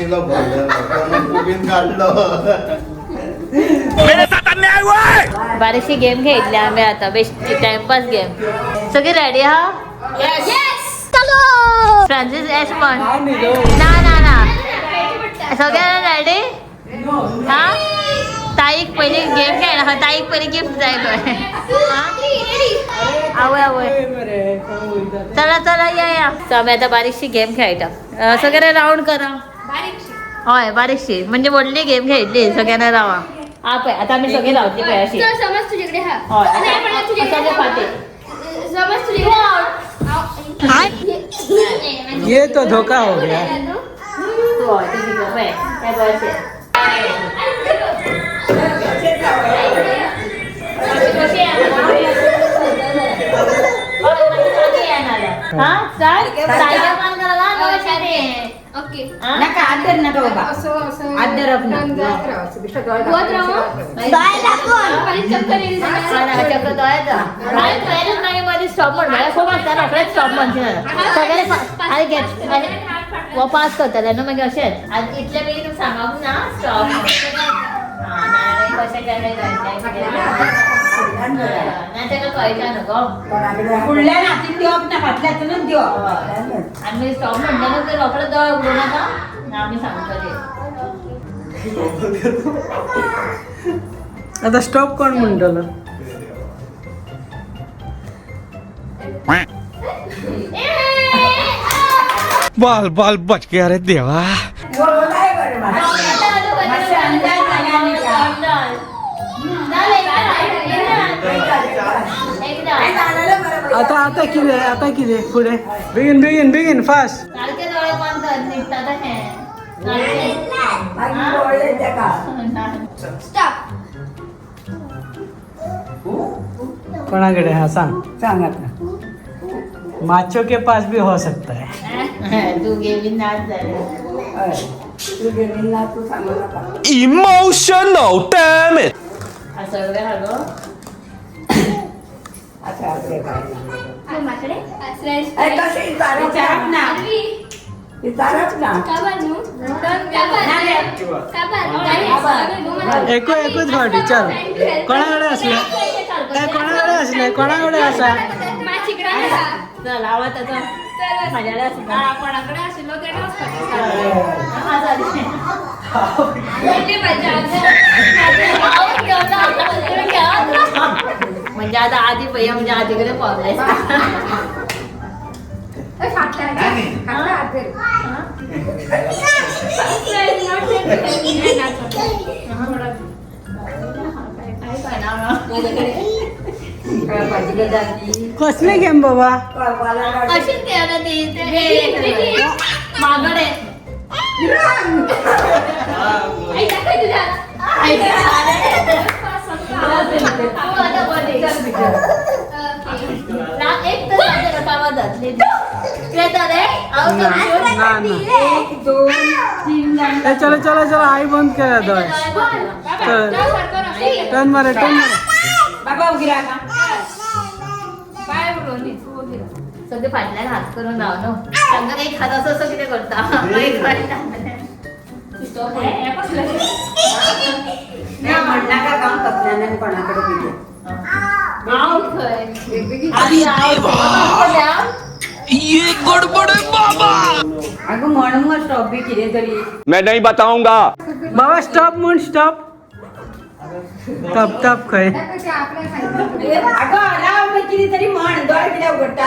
बारीकशीला भरलं कोण काढलं. बारीकशी गेम खेळली आम्ही आता बेस्ट टाइमपास गेम. सगळे रेडी हा? फ्रान्सिस एस पण ना सगळ्यांना रेडी हा? ताईक पहिले गेम खेळणार हा. ताईक पहिले गिफ्ट जाय चला चला या तर आम्ही आता बारीकशी गेम खेळटा. सगळ्यांना राऊंड करा. होय बारीकशी म्हणजे वडली गेम खेळली. सगळ्यांना रावा आप आता आम्ही सगळे रावते अशी समज तुझ्याकडे हा ये तो धोखा हो गया. पास करता ना मग अशेंच आनी इतले बेगीन सांगप ना स्टॉप कशें केलें ना तेका कळटा न्हू गो फुडल्यान हातीन दिवप ना फाटल्यातूनच दिवप. आमी स्टॉप म्हणटा न्हू ते रोखडे दोळ उडोव नाका आमी सांगतले. आता स्टॉप कोण म्हणटलो? बाल बाल बच गया रे देवा. आता आता किती पुढे बिगिन फास्ट. सारखे डोळे बंद कर निघतात हे कोणाकडे हा सांग आता. माचो के पास भी हो सकता है. तू गेली नाच झाले. Emotional damage. सगळे हॅलो एकूच फावटी चल. कोणाकडे असा चल आवाज त्याचा माझ्याकडे कोणाकडे असेल म्हणजे आता आधी पहिला म्हणजे आधीकडे पावले. कसले गेम बाबा? अशीच मागडे चलो चलो चलो आई बंद करा दो. टर्न मारे बाबा उगिरा का सगळे फाटल्यान हात करून राव नो सांगा एक हात असं किती करता म्हणला का काम कसल्याने कोणाकडे दिले. ये गड़बड़ है बाबा. अगं म्हणून मग स्टॉप बी किती तरी. मैं नहीं बताऊंगा. बाबा स्टॉप म्हण स्टॉप. तप खय अगं राव मग किती तरी म्हण दोळ किती उघडता.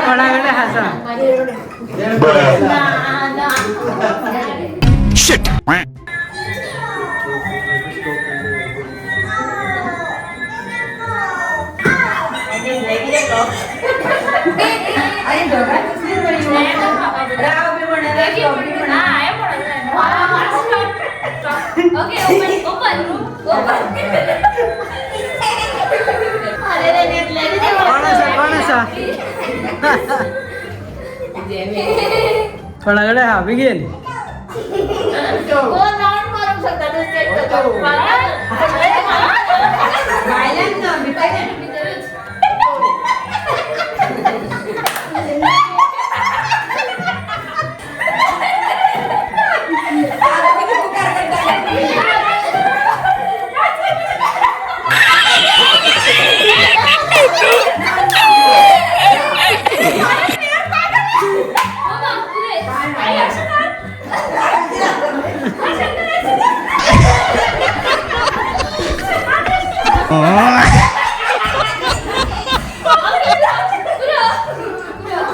कोणाकडे हसा. Shit. अरे दोघांच राव बी म्हणाला स्टॉप बी कोणाकडे हा बिगिन.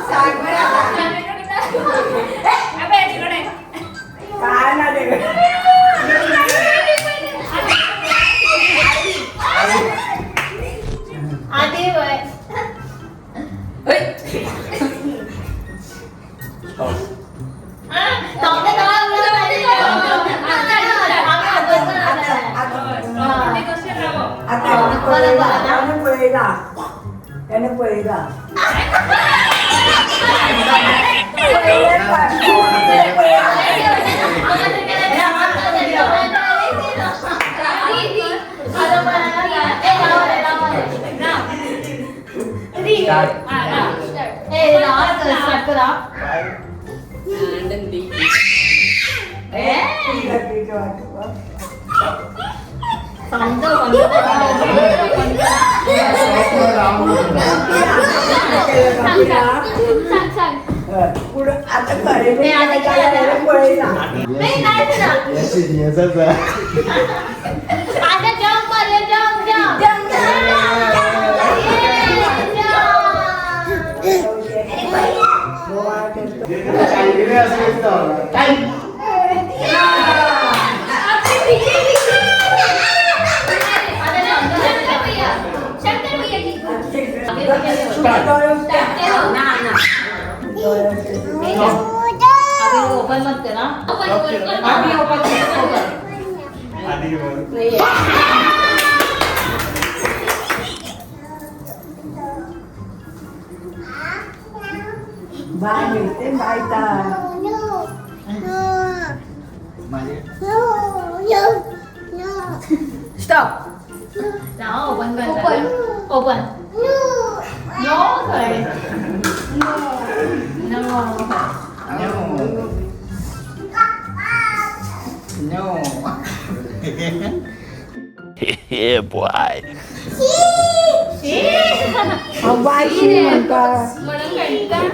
सांग बरं आता. काय ना ते आधी वय. त्याने पहिला पुढं आता करेल पहिला ओपन मत करा. बाय मिळते बाय stop open open no Yeah, boy. बायशी म्हणतात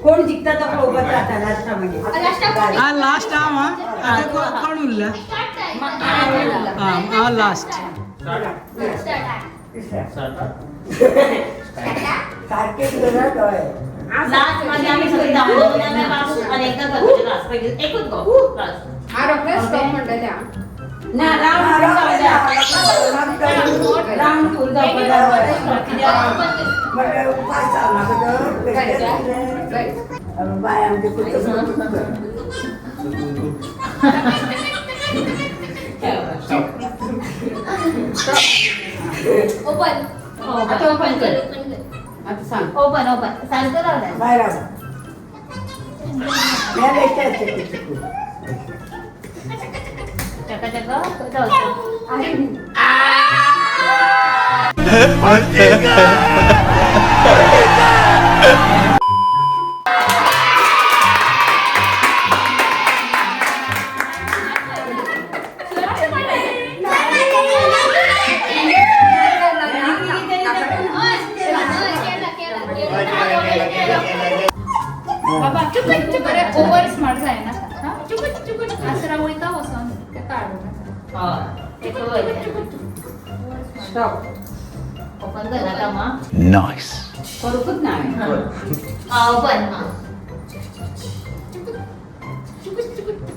कोण जिंकता तर सोबत राहतात लास्टामध्ये हा लास्ट हा आता कोण उरला हा लास्ट सारखेच घरात आहे लास्ट मध्ये आम्ही सगळे दाखवतो आणि एकदा करतो लास्ट पहिले एकच गो लास्ट ना राम फुल बाय आमचे ओपन ओपन कर आता सांग ओपन ओपन सांगतो राहू बाहेर आला चका चका बाबा ओव्हर स्मार्ट आहे ना असं रांगोळी का बसवून ते काढू स्टॉप ओपन करा का मा Nice. करूच नाही ओपन मा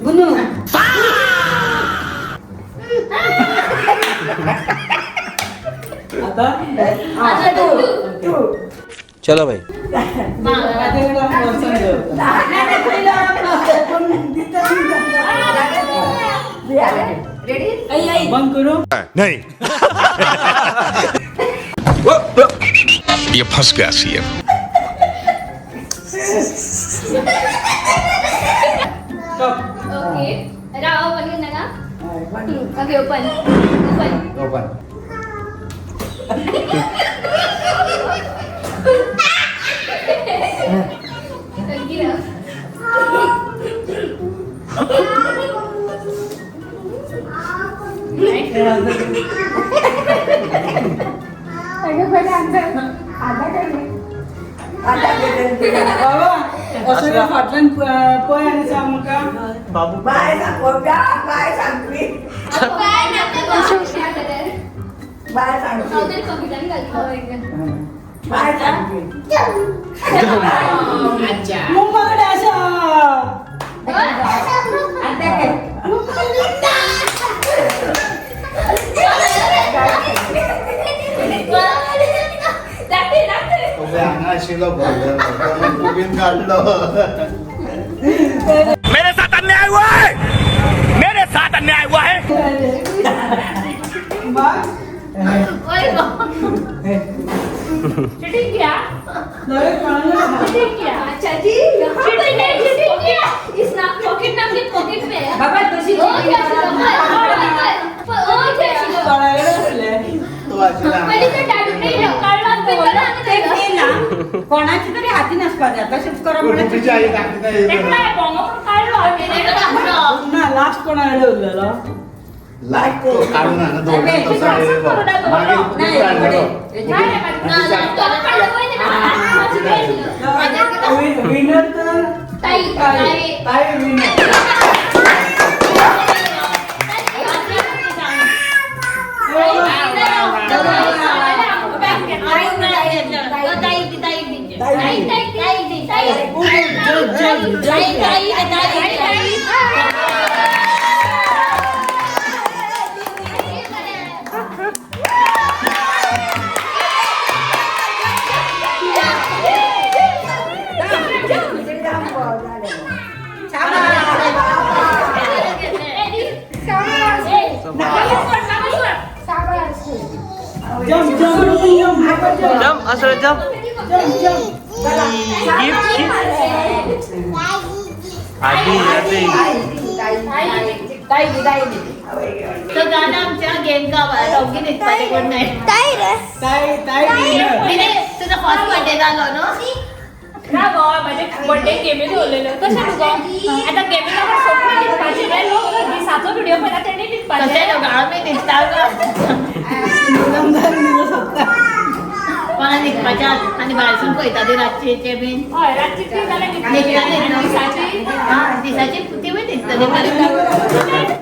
गुनू आता आता तू चलो भाई. बंद करू नहीं. ये फंस गया सीएम. ओके राव ओपन करणार का ओके ओपन ओपन बाबा असं फाटल्यान पय आणि सांग म्हाका बाबू बाय सांग बाय सांगवी बाय सांगवी बाय सांगवी मुंबाकडे असा तुम्ही अनाशिला भरलं कोबीन काढलं मेरे साथ अन्याय हुआ है, मेरे साथ अन्याय हुआ है. चिटिंग किया चिटिंग किया अच्छा जी चिटिंग किया इस नाम पॉकेट नाम के पॉकेट में है बाबा तुझी ओ क्या तो अशिला पहिले तर डाडू नाही काढला बोला कोणाची तरी हाती नसपा द्या तसेच करा तुझी आई टाकली नाही काय बॉम्ब काढलो ना लास्ट कोणाकडे उरलेला लाईट तो काढून आणा दोन तसं मागे कुठे काढलं विनर तर ताई ताई विनर जम असं जम आधी तर गाणं आमच्या गेम का डॉगी निघताले कोण नाही ताई ताई विनर विने तुझा फर्स्ट बर्थडे झाला ना ना गो माझे बर्थडे गेमी ठेवलेलं कसं गो आता गेमीला पण सोपं निघपाचे नाही लोक दिसाचो व्हिडिओ पण आता नाही निघपाचे कसे गाळ मी निघता का मला निघपाच्या आणि बाहेरसून पळता ते रातचे बीन होय रातची ती झाली निघता दिसाची दिसाची ती पण निघता